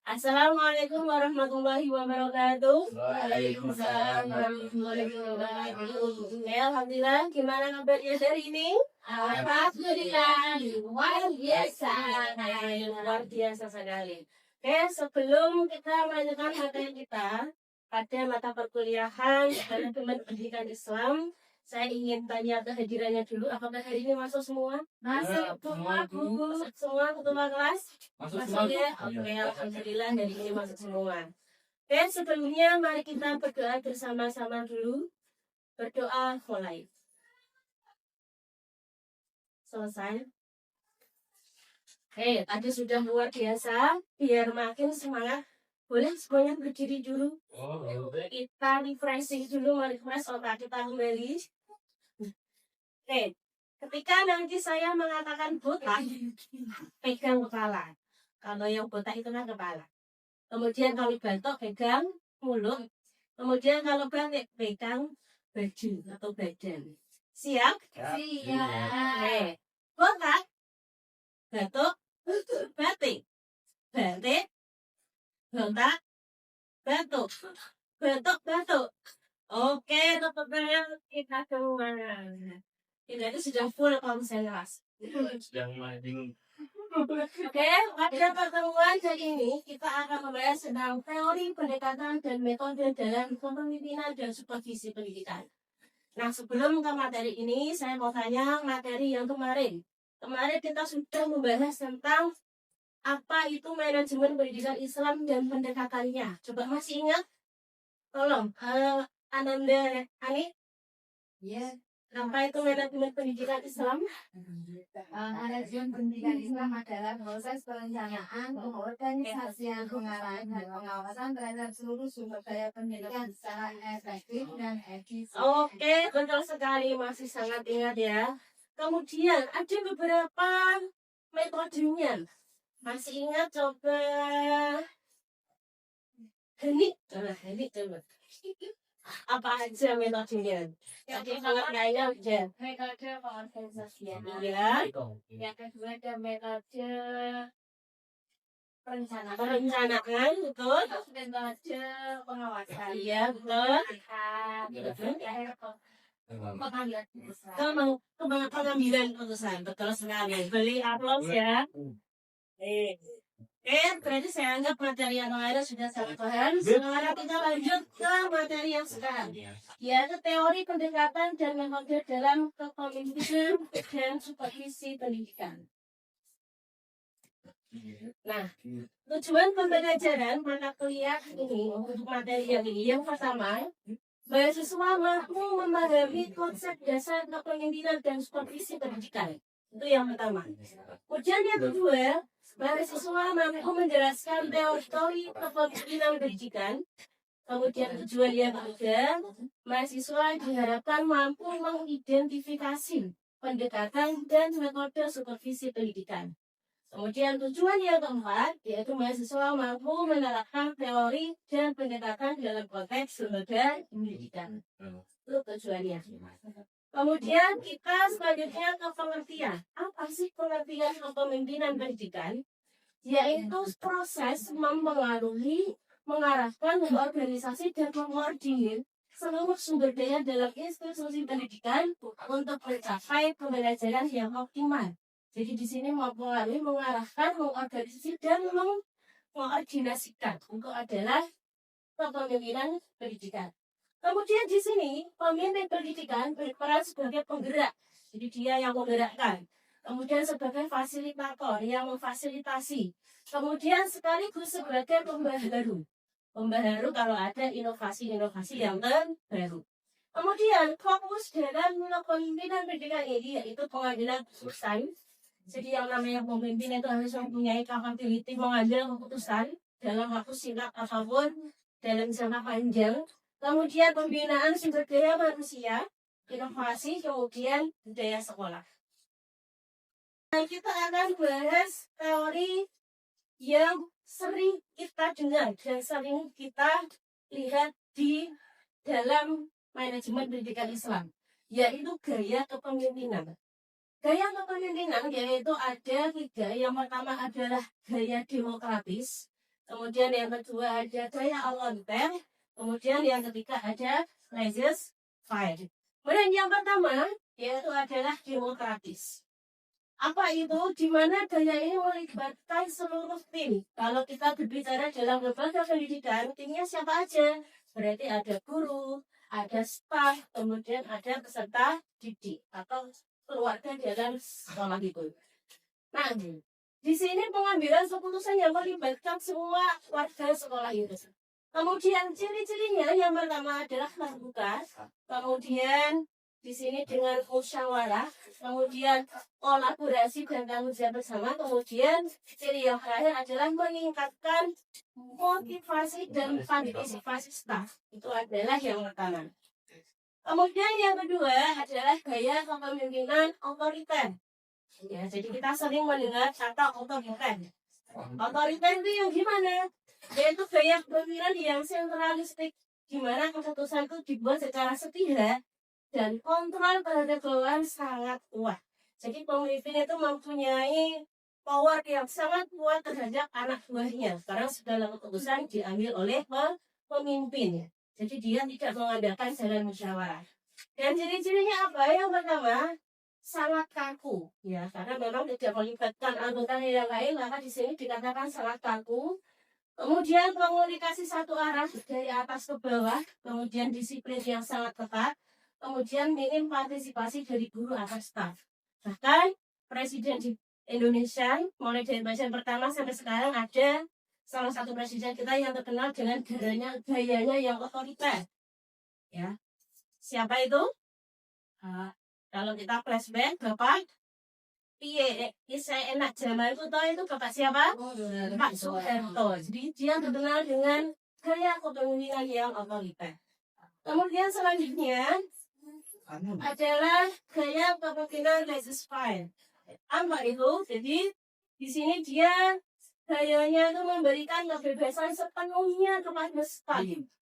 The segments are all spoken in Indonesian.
Assalamualaikum warahmatullahi wabarakatuh. Waalaikumsalam warahmatullahi wabarakatuh. Ya, alhamdulillah. Gimana kabarnya hari ini? Alhamdulillah, luar biasa. Luar biasa sekali. Oke, sebelum kita melanjutkan materi kita pada mata perkuliahan manajemen pendidikan Islam, saya ingin tanya kehadirannya dulu. Apakah hari ini masuk semua? Masuk semua, Bu. Masuk semua ketua kelas? Masuk ya? Oke, alhamdulillah dari ini masuk semua. Oke, sebelumnya mari kita berdoa bersama-sama dulu. Berdoa mulai. Selesai. Oke, tadi sudah luar biasa. Biar makin semangat, boleh semuanya berdiri dulu. Kita refreshing dulu, refresh otak kita kembali. Oke, ketika nanti saya mengatakan botak, pegang kepala. Kalau yang botak itu kan kepala. Kemudian kalau batuk, pegang mulut. Kemudian kalau balik, pegang baju atau badan. Siap? Siap. Oke, botak, batuk, batik, batik, botak, batuk, batuk, batuk. Oke, teman-teman kita semua. Ini itu sudah full konsentrasi. Oke, pada pertemuan kali ini kita akan membahas tentang teori pendekatan dan metode dalam kepemimpinan dan supervisi pendidikan. Nah, sebelum ke materi ini, saya mau tanya materi yang kemarin. Kemarin kita sudah membahas tentang apa itu manajemen pendidikan Islam dan pendekatannya. Coba masih ingat? Tolong, Ananda Ani? Ya. Apa itu manajemen pendidikan Islam? Manajemen pendidikan Islam adalah proses perencanaan, pengorganisasian, pengarahan, dan pengawasan terhadap seluruh sumber daya pendidikan secara efektif dan efisien. Oke, betul sekali, masih sangat ingat ya. Kemudian ada beberapa metodenya. Masih ingat? Coba Henik, coba. Apa aja metodenya? Tadi sangat kaya aja. Metode pengorganisasian. Ya. Yang kedua ada metode perencanaan, betul. Metode pengawasan. Iya, betul. Pengambilan keputusan, betul sekali. Beli aplaus ya. Berarti saya anggap materi yang kemarin sudah sangat paham. Sekarang kita lanjut ke materi yang sekarang, yaitu teori pendekatan dan metode dalam kepemimpinan dan supervisi pendidikan. Nah, tujuan pembelajaran mata kuliah ini untuk materi yang ini yang pertama, mahasiswa mampu memahami konsep dasar kepemimpinan dan supervisi pendidikan. Itu yang pertama. Kemudian yang kedua, mahasiswa mampu menjelaskan teori kepemimpinan pendidikan. Kemudian tujuan yang ketiga, mahasiswa diharapkan mampu mengidentifikasi pendekatan dan metode supervisi pendidikan. Kemudian tujuan yang keempat, yaitu mahasiswa mampu menerapkan teori dan pendekatan dalam konteks lembaga pendidikan. Itu tujuannya. Kemudian kita selanjutnya ke pengertian. Apa sih pengertian kepemimpinan pendidikan? Yaitu proses mempengaruhi, mengarahkan organisasi dan mengkoordinir seluruh sumber daya dalam institusi pendidikan untuk mencapai pembelajaran yang optimal. Jadi di sini mempengaruhi, mengarahkan, mengorganisasi dan mengkoordinasikan. Untuk adalah kepemimpinan pendidikan. Kemudian di sini pemimpin pendidikan berperan sebagai penggerak. Jadi dia yang menggerakkan. Kemudian sebagai fasilitator yang memfasilitasi. Kemudian sekaligus sebagai pembaharu. Pembaharu kalau ada inovasi-inovasi yang terbaru. Kemudian fokus dalam kepemimpinan pendidikan ini yaitu pengambilan keputusan. Jadi yang namanya pemimpin itu harus mempunyai capability mengambil keputusan dalam waktu singkat apapun, dalam jangka panjang. Kemudian pembinaan sumber daya manusia, inovasi, kemudian budaya sekolah. Nah, kita akan bahas teori yang sering kita dengar dan sering kita lihat di dalam manajemen pendidikan Islam, yaitu gaya kepemimpinan. Gaya kepemimpinan yaitu ada tiga. Yang pertama adalah gaya demokratis, kemudian yang kedua ada gaya otoriter, kemudian yang ketiga ada laissez-faire. Kemudian yang pertama yaitu adalah demokratis. Apa itu? Di mana gaya ini melibatkan seluruh tim. Kalau kita berbicara dalam lembaga pendidikan, timnya siapa aja? Berarti ada guru, ada staf, kemudian ada peserta didik atau keluarga dalam sekolah itu. Nah, di sini pengambilan keputusan yang melibatkan semua warga sekolah itu. Kemudian ciri-cirinya yang pertama adalah terbuka, kemudian di sini dengan musyawarah, kemudian kolaborasi dan tanggung jawab bersama, kemudian ciri yang terakhir adalah meningkatkan motivasi dan partisipasi staf. Itu adalah yang pertama. Kemudian yang kedua adalah gaya kepemimpinan otoriter. Ya, jadi kita sering mendengar kata otoriter. Otoriter itu yang gimana? Yaitu gaya kepemimpinan yang sentralistik, di mana keputusan itu dibuat secara sepihak dan kontrol terhadap bawahan sangat kuat. Jadi pemimpin itu mempunyai power yang sangat kuat terhadap anak buahnya, karena segala keputusan diambil oleh pemimpin. Jadi dia tidak mengandalkan jalan musyawarah. Dan ciri-cirinya apa? Yang pertama, sangat kaku, ya, karena memang tidak melibatkan anggota yang lain, maka di sini dikatakan sangat kaku. Kemudian komunikasi satu arah dari atas ke bawah, kemudian disiplin yang sangat ketat, kemudian minim partisipasi dari guru atau staf. Bahkan presiden di Indonesia mulai dari presiden pertama sampai sekarang ada salah satu presiden kita yang terkenal dengan gayanya yang otoriter. Ya, siapa itu? Kalau kita flashback, Bapak saya enak zaman itu Bapak siapa? Pak Soeharto. Jadi dia terkenal dengan gaya kepemimpinan yang otoriter. Kemudian selanjutnya adalah gaya kepemimpinan laissez-faire. Apa itu? Jadi di sini dia gayanya itu memberikan kebebasan sepenuhnya kepada staf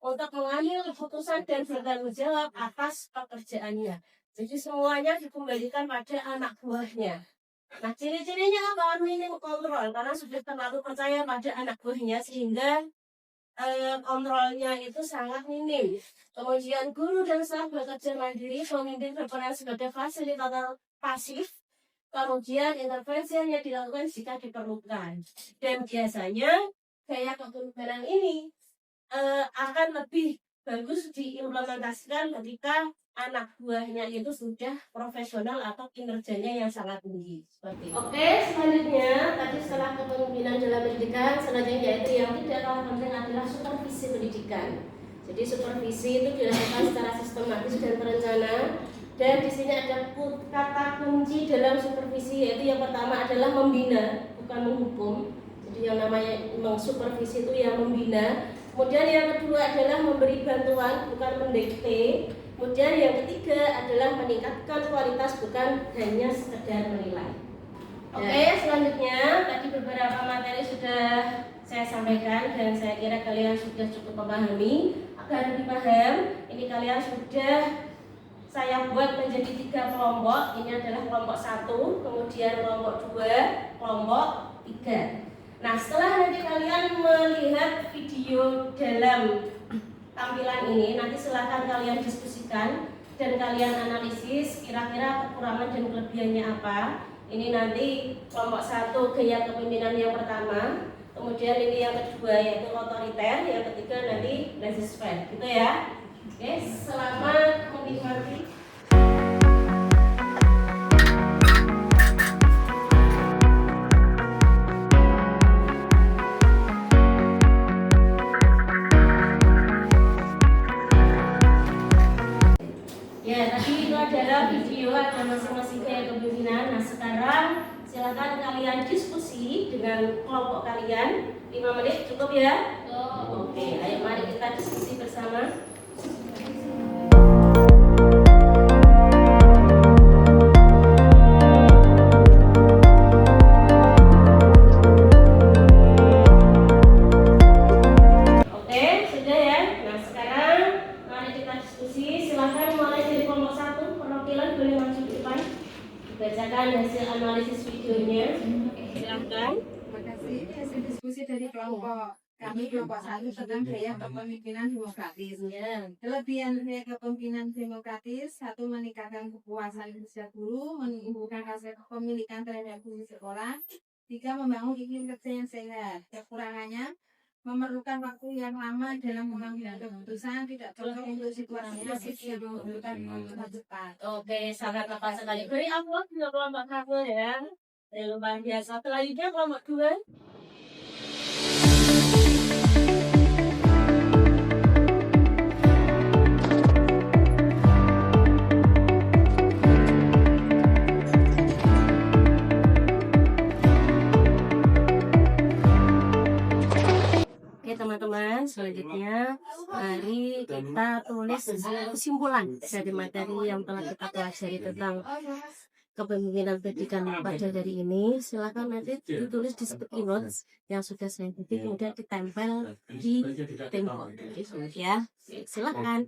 untuk mengambil keputusan dan bertanggung jawab atas pekerjaannya. Jadi semuanya dikembalikan pada anak buahnya. Nah, ciri-cirinya apa? Minim kontrol, karena sudah terlalu percaya pada anak buahnya sehingga kontrolnya itu sangat minim. Kemudian guru dan staf bekerja mandiri, pemimpin berperan sebagai fasilitator pasif. Kemudian intervensi hanya dilakukan jika diperlukan. Dan biasanya gaya kepemimpinan ini akan lebih bagus diimplementasikan ketika anak buahnya itu sudah profesional atau kinerjanya yang sangat tinggi. Seperti itu. Oke, selanjutnya tadi setelah kepemimpinan dalam pendidikan, selanjutnya yaitu yang tidak kalah penting adalah supervisi pendidikan. Jadi supervisi itu dilakukan secara sistematis dan terencana. Dan di sini ada kata kunci dalam supervisi, yaitu yang pertama adalah membina, bukan menghukum. Jadi yang namanya supervisi itu yang membina. Kemudian yang kedua adalah memberi bantuan, bukan mendikte. Kemudian yang ketiga adalah meningkatkan kualitas, bukan hanya sekedar menilai. Oke, selanjutnya tadi beberapa materi sudah saya sampaikan dan saya kira kalian sudah cukup memahami. Agar lebih paham, ini kalian sudah saya buat menjadi 3 kelompok. Ini adalah kelompok 1, kemudian kelompok 2, kelompok 3. Nah, setelah nanti kalian melihat video dalam tampilan ini, nanti silahkan kalian diskusikan dan kalian analisis kira-kira kekurangan dan kelebihannya apa. Ini nanti kelompok 1 gaya kepemimpinan yang pertama, kemudian ini yang kedua yaitu otoriter, yang ketiga nanti laissez-faire, gitu ya. Oke, selamat menikmati. Ya, tadi itu adalah video ada masing-masing gaya kepemimpinan. Nah, sekarang silakan kalian diskusi dengan kelompok kalian. 5 menit cukup ya? Oke, ayo mari kita diskusi bersama. Bacakan hasil analisis videonya. Silahkan. Terima kasih. Hasil kontribusi dari kelompok. Kami kelompok 1 tentang gaya kepemimpinan demokratis. Ya. Kelebihan gaya kepemimpinan demokratis, 1 meningkatkan kepuasan kerja guru, menumbuhkan rasa kepemilikan terhadap guru sekolah, 3 membangun iklim kerja yang sehat. Kekurangannya memerlukan waktu yang lama dalam mengambil keputusan, tidak cocok untuk situasi yang memerlukan keputusan cepat. Oke, sangat tepat sekali. Beri aplaus untuk kelompok 1 ya. Luar biasa. Selanjutnya kelompok 2. Oke teman-teman, selanjutnya mari kita tulis kesimpulan dari materi yang telah kita pelajari tentang kepemimpinan pendidikan pada hari ini. Silakan nanti ditulis di sticky notes yang sudah saya ketik, kemudian ditempel di tembok ya. Silakan.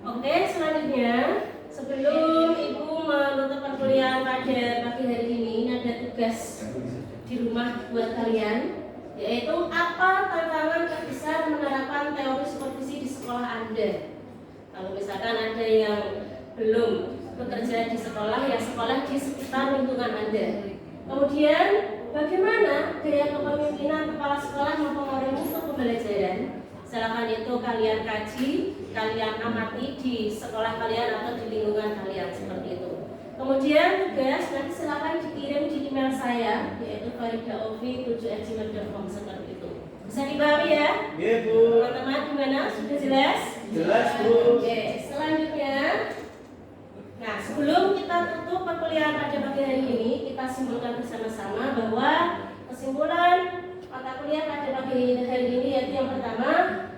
Oke, selanjutnya sebelum Ibu menutup perkuliahan pada pagi hari ini ada tugas di rumah buat kalian, yaitu apa tantangan terbesar menerapkan teori supervisi di sekolah Anda. Kalau misalkan ada yang belum bekerja di sekolah, ya sekolah di sekitar lingkungan Anda. Kemudian bagaimana gaya kepemimpinan kepala sekolah mempengaruhi mutu pembelajaran. Silakan itu kalian kaji, kalian amati di sekolah kalian atau di lingkungan kalian seperti itu. Kemudian tugas nanti silakan dikirim di email saya, yaitu faridaovi7@gmail.com seperti itu. Bisa dipahami ya? Iya, Bu. Teman-teman gimana? Sudah jelas? Jelas, Bu. Oke, selanjutnya. Nah, sebelum kita tutup perkuliahan pada pagi hari ini, kita simpulkan bersama-sama bahwa kesimpulan mata kuliah pada pagi hari ini yaitu yang pertama,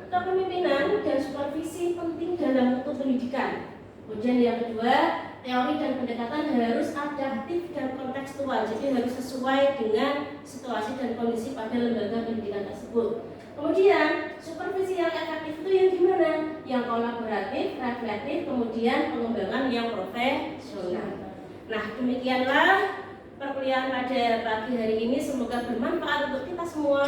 kepemimpinan dan supervisi penting dalam mutu pendidikan. Kemudian yang kedua, teori dan pendekatan harus adaptif dan kontekstual, jadi harus sesuai dengan situasi dan kondisi pada lembaga pendidikan tersebut. Kemudian supervisi yang efektif itu yang gimana? Yang kolaboratif, reflektif, kemudian pengembangan yang profesional. Nah, demikianlah perkuliahan pada pagi hari ini, semoga bermanfaat untuk kita semua.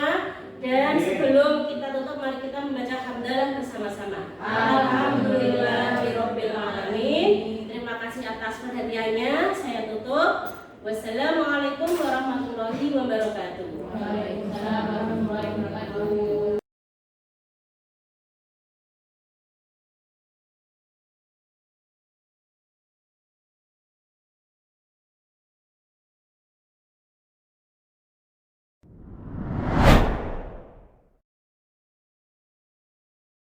Dan sebelum kita tutup, mari kita membaca hamdalah bersama-sama. Alhamdulillahirabbil alamin. Terima kasih atas perhatiannya. Saya tutup. Wassalamualaikum warahmatullahi wabarakatuh. Waalaikumsalam warahmatullahi wabarakatuh.